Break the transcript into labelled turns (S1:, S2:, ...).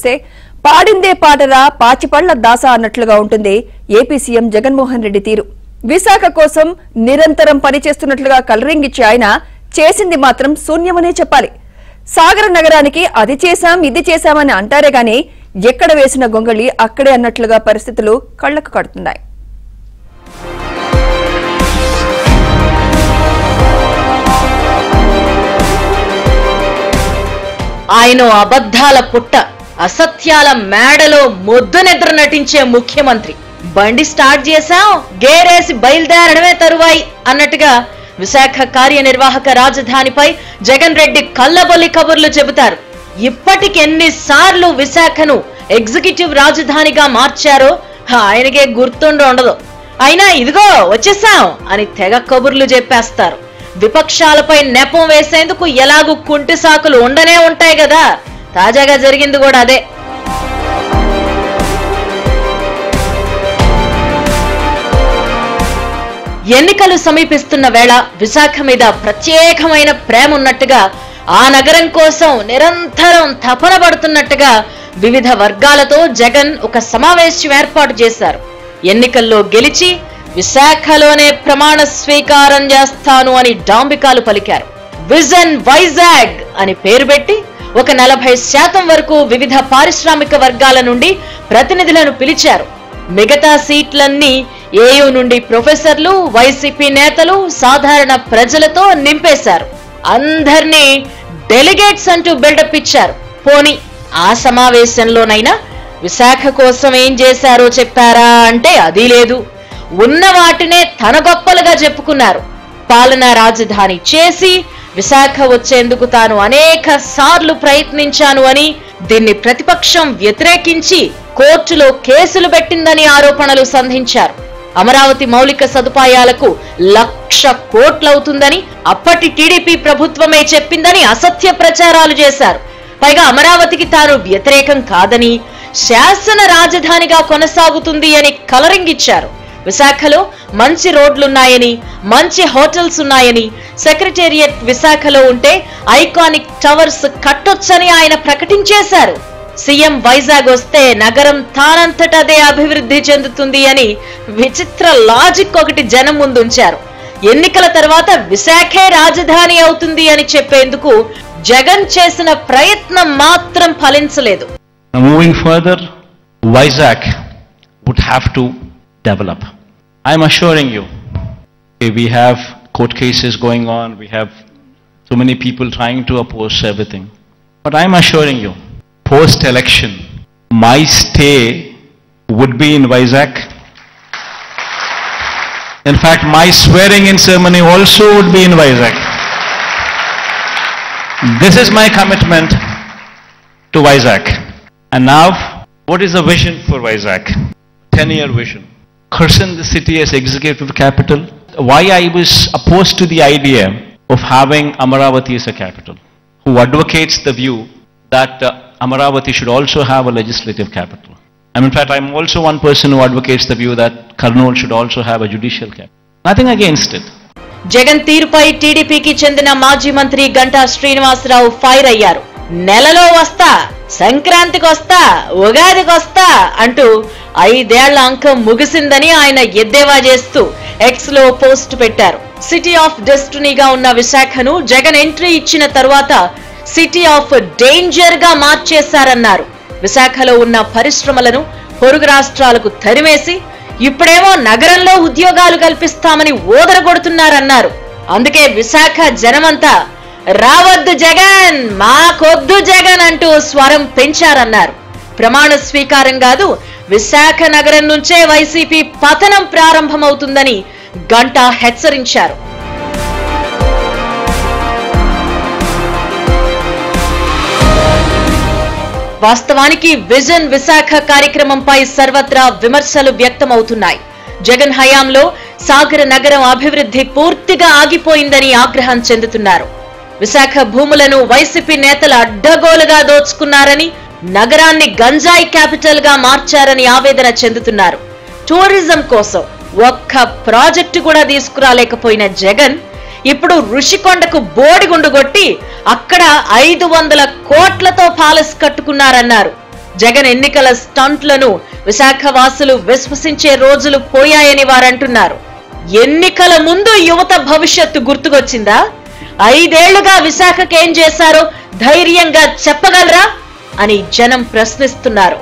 S1: చూస్తే పాడిందే పాటరా పాచిపళ్ల దాస అన్నట్లుగా ఉంటుంది ఏపీ సీఎం జగన్మోహన్ రెడ్డి తీరు. విశాఖ కోసం నిరంతరం పనిచేస్తున్నట్లుగా కలరింగ్ ఇచ్చే ఆయన చేసింది మాత్రం శూన్యమనే చెప్పాలి. సాగర నగరానికి అది చేశాం ఇది చేశామని అంటారే గాని ఎక్కడ వేసిన గొంగళి అక్కడే అన్నట్లుగా పరిస్థితులు కళ్లకు కడుతున్నాయి.
S2: ఆయన అబద్ధాల పుట్ట, అసత్యాల మేడలో మొద్దు నిద్ర నటించే ముఖ్యమంత్రి. బండి స్టార్ట్ చేశాం, గేరేసి బయలుదేరడమే తరువాయి అన్నట్టుగా విశాఖ కార్యనిర్వాహక రాజధానిపై జగన్ రెడ్డి కల్లబొల్లి కబుర్లు చెబుతారు. ఇప్పటికి ఎన్నిసార్లు విశాఖను ఎగ్జిక్యూటివ్ రాజధానిగా మార్చారో ఆయనకే గుర్తుండదు. అయినా ఇదిగో వచ్చేసాం అని తెగ కబుర్లు చెప్పేస్తారు. విపక్షాలపై నెపం వేసేందుకు ఎలాగూ కుంటి సాకులు ఉండనే ఉంటాయి కదా. తాజాగా జరిగింది కూడా అదే. ఎన్నికలు సమీపిస్తున్న వేళ విశాఖ మీద ప్రత్యేకమైన ప్రేమ ఉన్నట్టుగా, ఆ నగరం కోసం నిరంతరం తపన పడుతున్నట్టుగా వివిధ వర్గాలతో జగన్ ఒక సమావేశం ఏర్పాటు చేశారు. ఎన్నికల్లో గెలిచి విశాఖలోనే ప్రమాణ స్వీకారం చేస్తాను అని డాంబికాలు పలికారు. విజన్ వైజాగ్ అని పేరు పెట్టి ఒక 40% వరకు వివిధ పారిశ్రామిక వర్గాల నుండి ప్రతినిధులను పిలిచారు. మిగతా సీట్లన్నీ ఏయూ నుండి ప్రొఫెసర్లు, వైసీపీ నేతలు, సాధారణ ప్రజలతో నింపేశారు. అందర్నీ డెలిగేట్స్ అంటూ బిల్డప్ ఇచ్చారు. పోనీ ఆ సమావేశంలోనైనా విశాఖ కోసం ఏం చేశారో చెప్పారా అంటే అది లేదు. ఉన్న వాటినే తన గొప్పలుగా చెప్పుకున్నారు. పాలనా రాజధాని చేసి విశాఖ వచ్చేందుకు తాను అనేక సార్లు ప్రయత్నించాను అని, దీన్ని ప్రతిపక్షం వ్యతిరేకించి కోర్టులో కేసులు పెట్టిందని ఆరోపణలు సంధించారు. అమరావతి మౌలిక సదుపాయాలకు 1,00,000 కోట్లవుతుందని అప్పటి టీడీపీ ప్రభుత్వమే చెప్పిందని అసత్య ప్రచారాలు చేశారు. పైగా అమరావతికి తాను వ్యతిరేకం కాదని, శాసన రాజధానిగా కొనసాగుతుంది అని కలరింగ్ ఇచ్చారు. విశాఖలో మంచి రోడ్లున్నాయని, మంచి హోటల్స్ ఉన్నాయని, సెక్రటేరియట్ విశాఖలో ఉంటే ఐకానిక్ టవర్స్ కట్టొచ్చని ఆయన ప్రకటించేశారు. సీఎం వైజాగ్ వస్తే నగరం తానంతటదే అభివృద్ధి చెందుతుంది అని విచిత్ర లాజిక్ ఒకటి జనం ముందుంచారు. ఎన్నికల తర్వాత విశాఖే రాజధాని అవుతుంది అని చెప్పేందుకు జగన్ చేసిన ప్రయత్నం మాత్రం ఫలించలేదు.
S3: Moving further, Vizag would have to develop. I am assuring you, we have court cases going on, we have so many people trying to oppose everything. But I am assuring you, post-election, my stay would be in Vizag. In fact, my swearing-in ceremony also would be in Vizag. This is my commitment to Vizag. And now, what is the vision for Vizag? 10-year vision. Christen the city as executive capital. Why I was opposed to the idea of having Amaravati as a capital, who advocates the view that Amaravati should also have a legislative capital. And in fact, I'm also one person who advocates the view that Kurnool should also have a judicial capital. Nothing against it.
S2: Jagan తీరుపై టీడీపీకి చెందిన మాజీ మంత్రి Ganta Srinivasarao fire అయ్యారు. నెలలో వస్తా, సంక్రాంతికి వస్తా, ఉగాదికి వస్తా అంటూ 5 ఏళ్ల అంకం ముగిసిందని ఆయన ఎద్దేవా చేస్తూ ఎక్స్ లో పోస్ట్ పెట్టారు. సిటీ ఆఫ్ డెస్టినీగా ఉన్న విశాఖను జగన్ ఎంట్రీ ఇచ్చిన తరువాత సిటీ ఆఫ్ డేంజర్ గా మార్చేశారన్నారు. విశాఖలో ఉన్న పరిశ్రమలను పొరుగు రాష్ట్రాలకు తరిమేసి ఇప్పుడేమో నగరంలో ఉద్యోగాలు కల్పిస్తామని ఓదరగొడుతున్నారన్నారు. అందుకే విశాఖ జనమంతా రావద్దు జగన్, మాకొద్దు జగన్ అంటూ స్వరం పెంచారన్నారు. ప్రమాణ స్వీకారం కాదు, విశాఖ నగరం నుంచే వైసీపీ పతనం ప్రారంభమవుతుందని గంటా హెచ్చరించారు. వాస్తవానికి విజన్ విశాఖ కార్యక్రమంపై సర్వత్రా విమర్శలు వ్యక్తమవుతున్నాయి. జగన్ హయాంలో సాగర నగరం అభివృద్ధి పూర్తిగా ఆగిపోయిందని ఆగ్రహం చెందుతున్నారు. విశాఖ భూములను వైసీపీ నేతలు అడ్డగోలుగా దోచుకున్నారని, నగరాన్ని గంజాయి క్యాపిటల్ గా మార్చారని ఆవేదన చెందుతున్నారు. టూరిజం కోసం ఒక్క ప్రాజెక్టు కూడా తీసుకురాలేకపోయిన జగన్ ఇప్పుడు ఋషికొండకు బోడిగుండు కొట్టి అక్కడ 500 కోట్లతో పాలస్ కట్టుకున్నారన్నారు. జగన్ ఎన్నికల స్టంట్లను విశాఖ వాసులు విశ్వసించే రోజులు పోయాయని వారంటున్నారు. ఎన్నికల ముందు యువత భవిష్యత్తు గుర్తుకొచ్చిందా? 5 ఏళ్లుగా విశాఖకేం చేశారో ధైర్యంగా చెప్పగలరా అని జనం ప్రశ్నిస్తున్నారు.